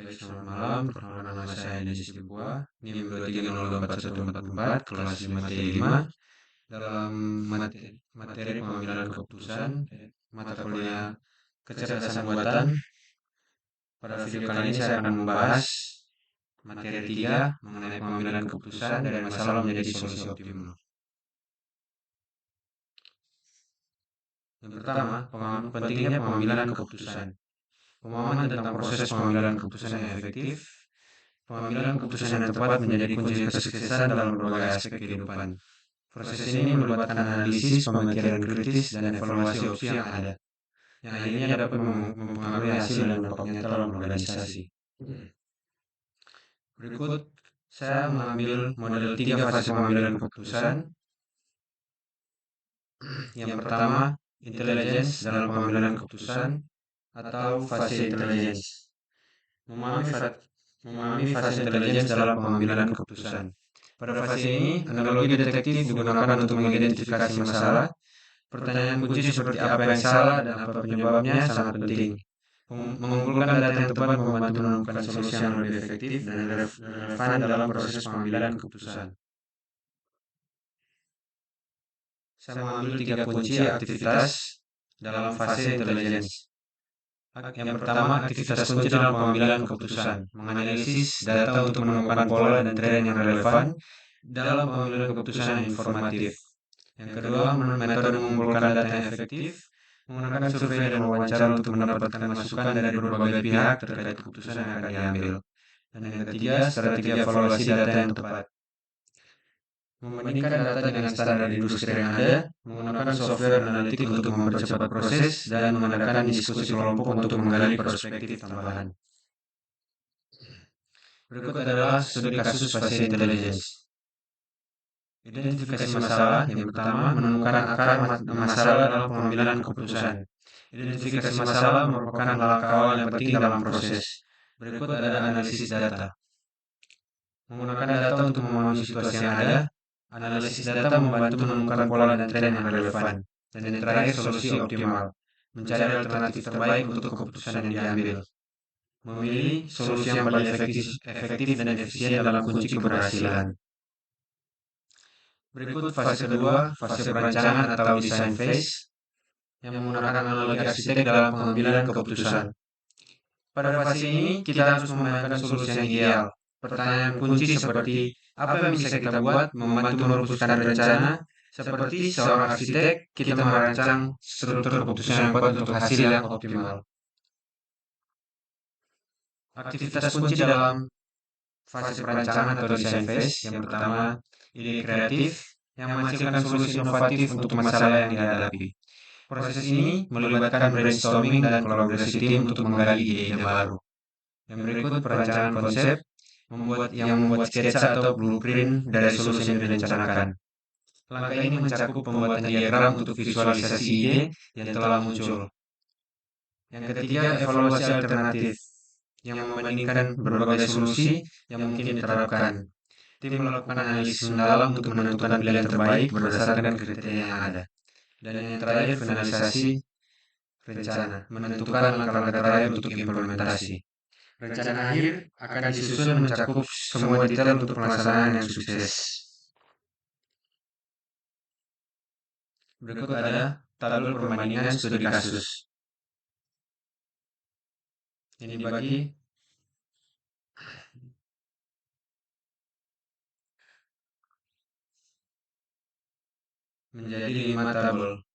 Baik, selamat malam. Perkenalkan nama saya Desi Buah, NIM 230241444, kelas 5T5. Dalam materi pengambilan keputusan, mata kuliah kecerdasan buatan, pada video kali ini saya akan membahas materi 3 mengenai pengambilan keputusan dari masalah menjadi solusi optimal. Yang pertama, pentingnya pengambilan keputusan. Pemahaman tentang proses pengambilan keputusan yang efektif. Pengambilan keputusan yang tepat menjadi kunci kesuksesan dalam berbagai aspek kehidupan. Proses ini melibatkan analisis, pemikiran kritis, dan evaluasi opsi yang ada, yang akhirnya dapat mempengaruhi hasil dan dampak nyata dalam organisasi. Berikut, saya mengambil model 3 fase pengambilan keputusan. Yang pertama, intelligence dalam pengambilan keputusan atau fase intelligence. Memahami fase intelligence dalam pengambilan keputusan. Pada fase ini, analogi detektif digunakan untuk mengidentifikasi masalah. Pertanyaan kunci seperti apa yang salah dan apa penyebabnya sangat penting. Mengumpulkan data yang tepat membantu menemukan solusi yang lebih efektif dan relevan dalam proses pengambilan keputusan. Saya mengambil 3 kunci aktivitas dalam fase intelligence. Yang pertama, aktivitas kunci dalam pengambilan keputusan, menganalisis data untuk menemukan pola dan tren yang relevan dalam pengambilan keputusan yang informatif. Yang kedua, metode mengumpulkan data yang efektif, menggunakan survei dan wawancara untuk mendapatkan masukan dari berbagai pihak terkait keputusan yang akan diambil. Dan yang ketiga, strategi evaluasi data yang tepat. Membandingkan data dengan standar industri yang ada, menggunakan software analitik untuk mempercepat proses, dan mengadakan diskusi kelompok untuk menggali perspektif tambahan. Berikut adalah studi kasus fase intelligence. Identifikasi masalah. Yang pertama, menemukan akar masalah dalam pengambilan keputusan. Identifikasi masalah merupakan langkah awal yang penting dalam proses. Berikut ada analisis data. Menggunakan data untuk memahami situasi yang ada. Analisis data membantu menemukan pola dan tren yang relevan. Dan yang terakhir, solusi optimal. Mencari alternatif terbaik untuk keputusan yang diambil. Memilih solusi yang paling efektif dan efisien dalam kunci keberhasilan. Berikut fase kedua, fase perancangan atau design phase, yang menggunakan analogi arsitek dalam pengambilan keputusan. Pada fase ini, kita harus membayangkan solusi yang ideal. Pertanyaan kunci seperti, apa yang bisa kita buat membantu merumuskan rencana? Seperti seorang arsitek, kita merancang struktur keputusan yang kuat untuk hasil yang optimal. Aktivitas kunci dalam fase perancangan atau design phase. Yang pertama, ide kreatif yang menghasilkan solusi inovatif untuk masalah yang dihadapi. Proses ini melibatkan brainstorming dan kolaborasi tim untuk menggali ide-ide baru. Yang berikut, perancangan konsep, membuat sketsa atau blueprint dari solusi yang direncanakan. Langkah ini mencakup pembuatan diagram untuk visualisasi ide yang telah muncul. Yang ketiga, evaluasi alternatif, yang membandingkan berbagai solusi yang mungkin diterapkan. Tim melakukan analisis mendalam untuk menentukan pilihan terbaik berdasarkan kriteria yang ada. Dan yang terakhir, finalisasi rencana, menentukan langkah-langkah terakhir untuk implementasi. Rencana akhir akan disusun mencakup semua detail untuk pelaksanaan yang sukses. Berikut ada tabel perbandingan studi kasus. Ini dibagi menjadi 5 tabel.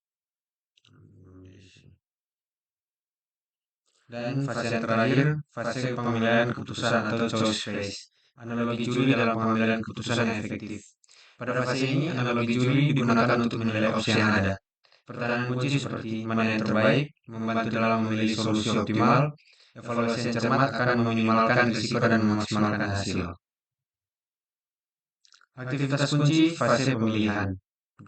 Dan fase yang terakhir, fase pemilihan keputusan atau choice phase. Analogi juri dalam pengambilan keputusan yang efektif. Pada fase ini, analogi juri digunakan untuk menilai opsi yang ada. Pertanyaan kunci seperti mana yang terbaik, membantu dalam memilih solusi optimal, evaluasi yang cermat akan meminimalkan risiko dan memaksimalkan hasil. Aktivitas kunci fase pemilihan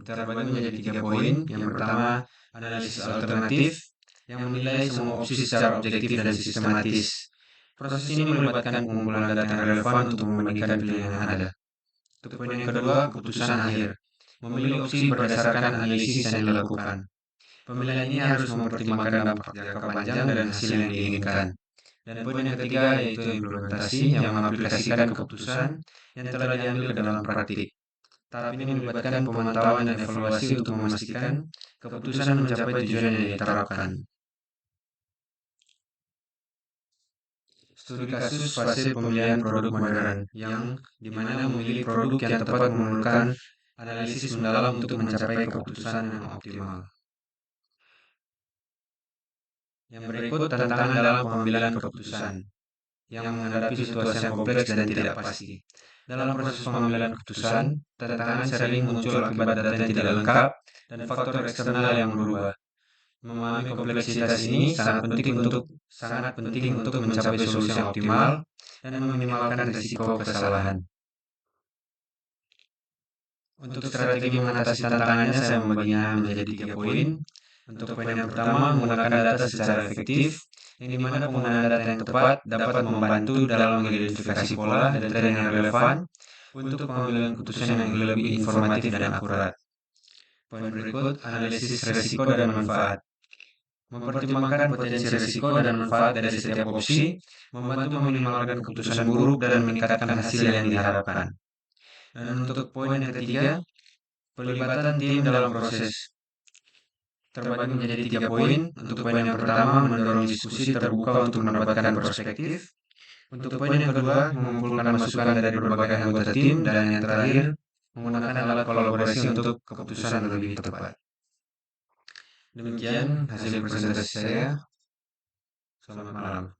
terbagi menjadi 3 poin. Yang pertama, analisis alternatif, yang menilai semua opsi secara objektif dan sistematis. Proses ini melibatkan pengumpulan data yang relevan untuk membandingkan pilihan yang ada. Untuk poin yang kedua, keputusan akhir, memilih opsi berdasarkan analisis yang dilakukan. Pemilihan ini harus mempertimbangkan dampak jangka panjang dan hasil yang diinginkan. Dan poin yang ketiga yaitu implementasi yang mengaplikasikan keputusan yang telah diambil ke dalam praktik. Tahap ini melibatkan pemantauan dan evaluasi untuk memastikan keputusan mencapai tujuan yang diterapkan. Studi kasus fase pemilihan produk modern yang dimana memilih produk yang tepat memerlukan analisis mendalam untuk mencapai keputusan yang optimal. Yang berikut tantangan dalam pengambilan keputusan yang menghadapi situasi yang kompleks dan tidak pasti. Dalam proses pengambilan keputusan, tantangan sering muncul akibat data yang tidak lengkap dan faktor eksternal yang berubah. Memahami kompleksitas ini sangat penting untuk mencapai solusi yang optimal dan meminimalkan risiko kesalahan. Untuk strategi mengatasi tantangannya, saya membaginya menjadi 3 poin. Untuk poin yang pertama, menggunakan data secara efektif, yang dimana penggunaan data yang tepat dapat membantu dalam mengidentifikasi pola dan tren yang relevan untuk pengambilan keputusan yang lebih informatif dan akurat. Poin berikut, analisis risiko dan manfaat. Mempertimbangkan potensi risiko dan manfaat dari setiap opsi, membantu meminimalkan keputusan buruk dan meningkatkan hasil yang diharapkan. Dan untuk poin yang ketiga, pelibatan tim dalam proses terbagi menjadi 3 poin. Untuk poin yang pertama, mendorong diskusi terbuka untuk mendapatkan perspektif. Untuk poin yang kedua, mengumpulkan masukan dari berbagai anggota tim. Dan yang terakhir, menggunakan alat kolaborasi untuk keputusan lebih tepat. Demikian hasil presentasi saya. Selamat malam.